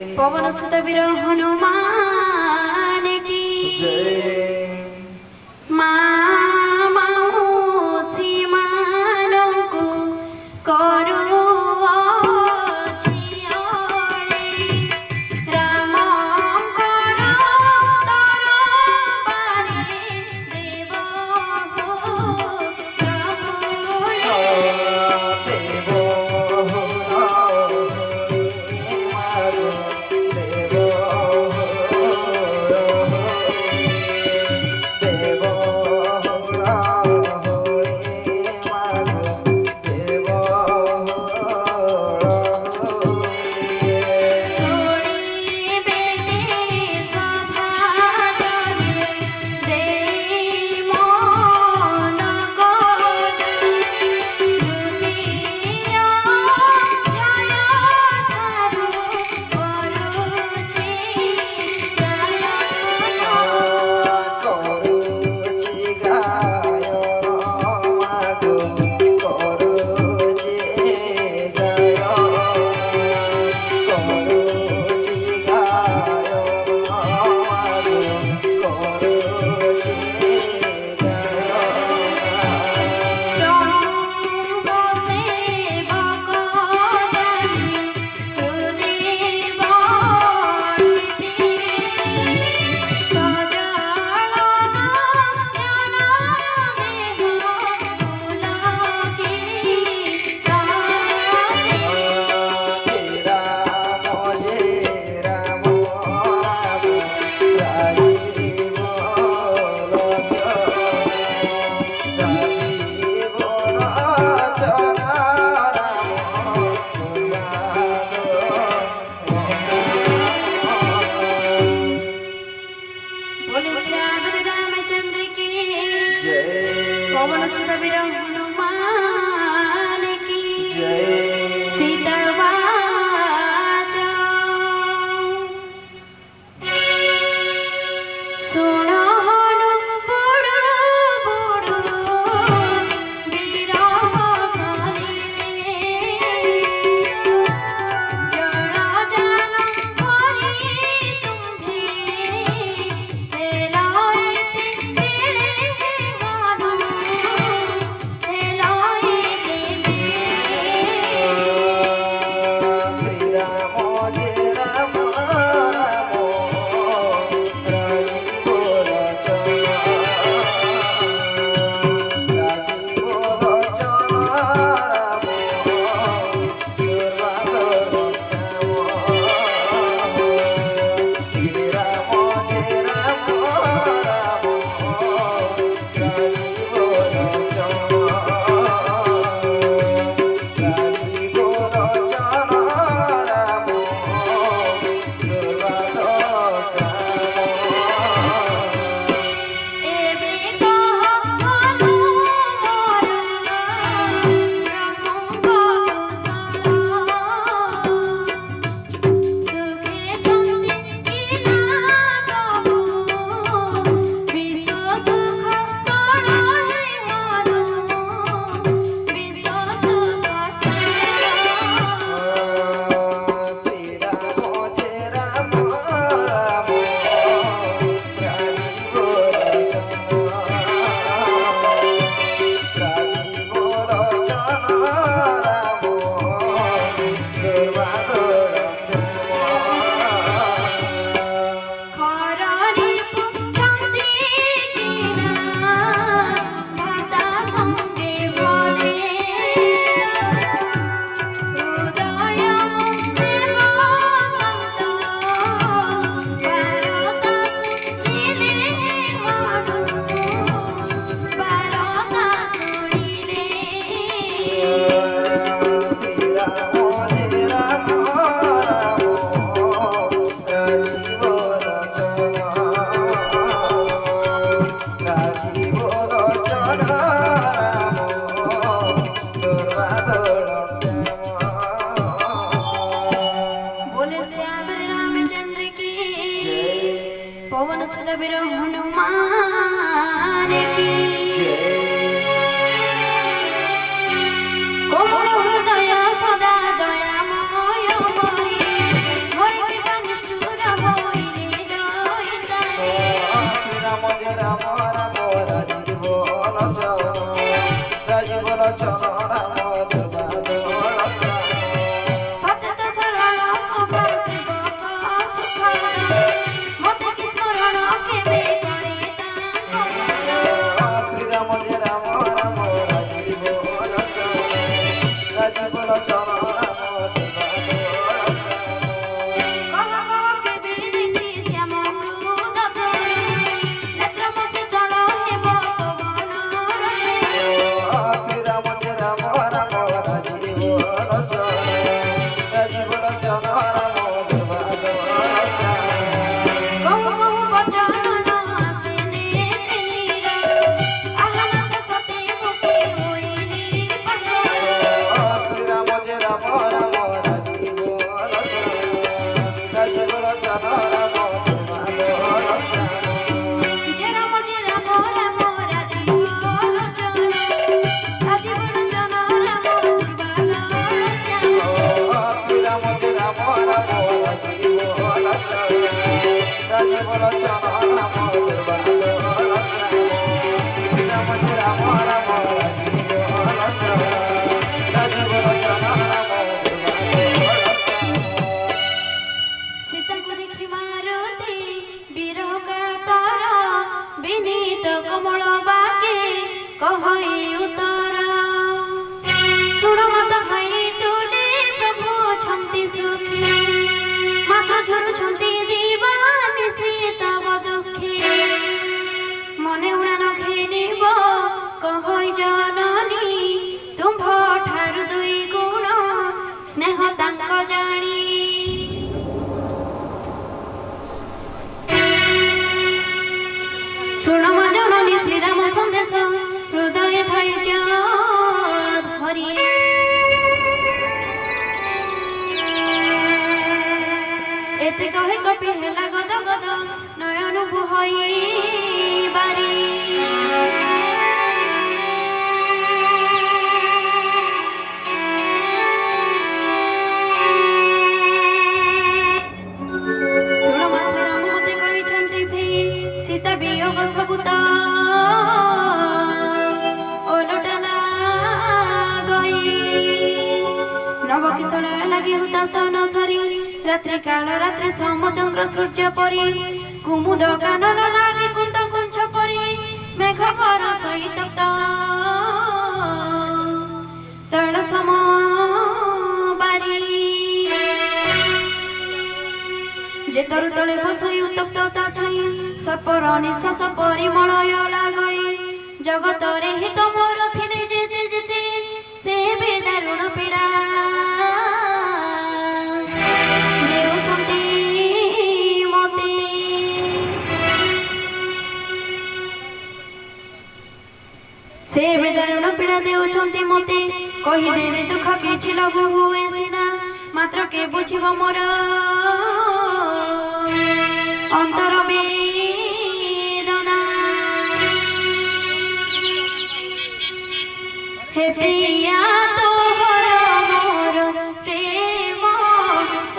पवन सुत वीर हनुमान की माउसी मानकु करू राम पवन सुत वीर हनुमान की सीता वीर हनुमान की कोमल हृदय सदा दयामय मोरी ସୀତାଙ୍କୁ ଦେଖି ମାରୁତି ବିରହ କାତର ବିନୀତ କମଳ ବାକେ କହଇ ଉତ୍ତର ଶୁଣ ମାତା ଭାଇ ତୁଲେ ପ୍ରଭୁ ଅଛନ୍ତି ସୁଖୀ ମାତ୍ର ଝରୁଛନ୍ତି ଦିବାନି ସୀତବ ଦୁଃଖୀ ମନେ ଉଡ଼ାନ ଘେନିବ କହଇ ଜନନୀ ତୁମ୍ଭ ଠାରୁ ଦୁଇ ଗୁଣ ସ୍ନେହ ତାଙ୍କ ଜାଣି ଶୁଣ ମା ଜନନୀ ଶ୍ରୀରାମ ସନ୍ଦେଶ ହୃଦୟ ଧୈର୍ଯ୍ୟ ଧରି ଏତେ କହି କପି ହେଲା ଗଦ ଗଦ ନୟନ ବୁହଇ ବାରି ଶୁଣ ମା ଶ୍ରୀରାମ ମତେ କହିଛନ୍ତି ଭି ସୀତା ବିୟୋଗ ସବୁ ତ ଓଲଟଲା ଗଇ ନବକିଶଳ ଲାଗି ହୁତାସନ ସରି ରାତ୍ରି କାଳ ରାତ୍ରି ସମଚନ୍ଦ୍ର ସୂର୍ଯ୍ୟ ପରି କୁମୁଦ କାନନ ଲାଗି କୁନ୍ତ କୁଞ୍ଛ ପରି ମେଘ ପର ସହିତ ତଳ ସମ ବାରି ଯେ ତରୁ ତଳେ ବସଇ ଉତ୍ତପ୍ତ ତା ଛାଇ ସର୍ପର ନିଶ୍ୱାସ ପରିମଳୟ ଲାଗଇ ଜଗତରେ ହିତ ମୋର ଥିଲେ ଯେତେ ଯେତେ ସେ ବି ଦାରୁଣ ପୀଡ଼ା ଦେଉଛନ୍ତି ମତେ ସେ ବି ଦାରୁଣ ପୀଡ଼ା ଦେଉଛନ୍ତି ମତେ କହିଦେଲେ ଦୁଃଖ କିଛି ଲଘୁ ହୁଏ ସିନା ମାତ୍ର କେ ବୁଝିବ ମୋର ଅନ୍ତର ବେଦନା हे प्रिया तोहर मोर प्रेम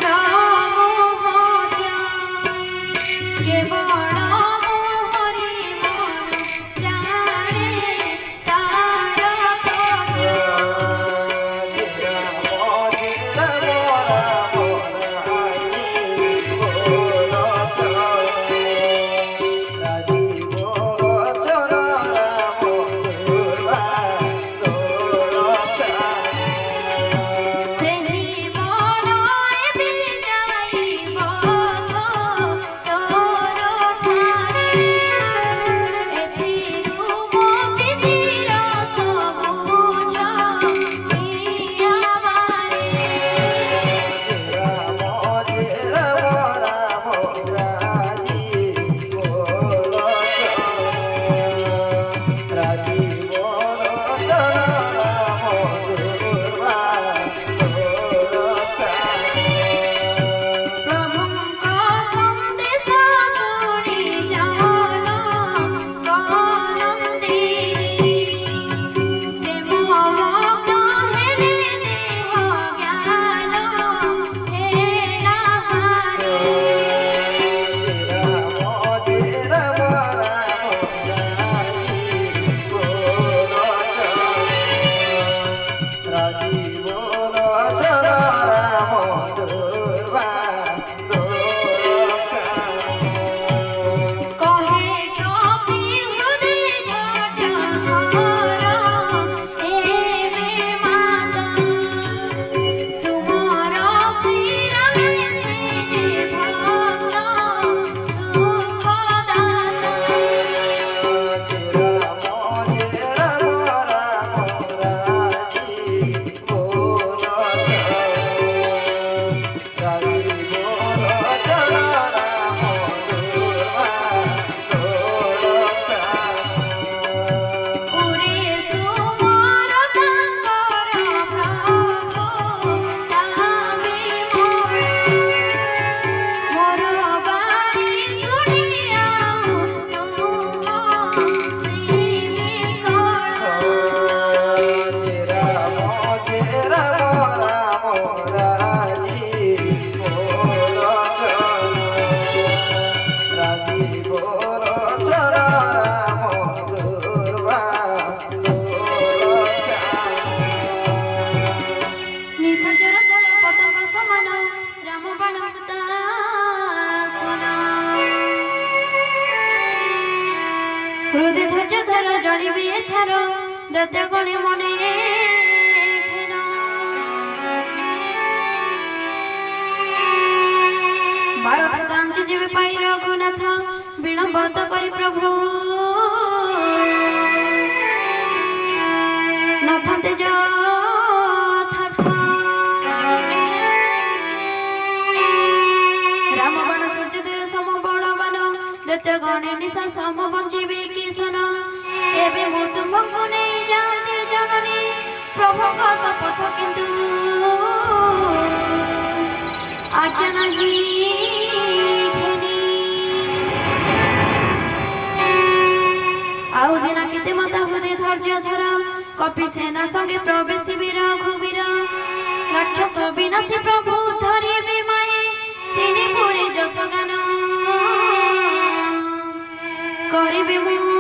राम भज केवल मोहरी मन जाने तार तज हृदय धैर्य धर जलिबे एथार दैत्य गणे मने घेन। भारत कांची जेबे पाई रघुनाथ विलंब तो करी प्रभु नथाते यथार्थ। राम बाण सूर्योदय सम बलवान दैत्य गणे निशा सम बंचिबे किसन। एबे मु तुमको नहीं जानती जननी प्रभु का शपथ किंतु आज्ञा नहीं घेनी। आउ दिना केते माता हृदय धैर्य धर कपि सेना संगे प्रवेश वीर रघुवीर। राक्षस विनाशी प्रभु धरिबे माए तिनि पुरे जस गान करिबे मु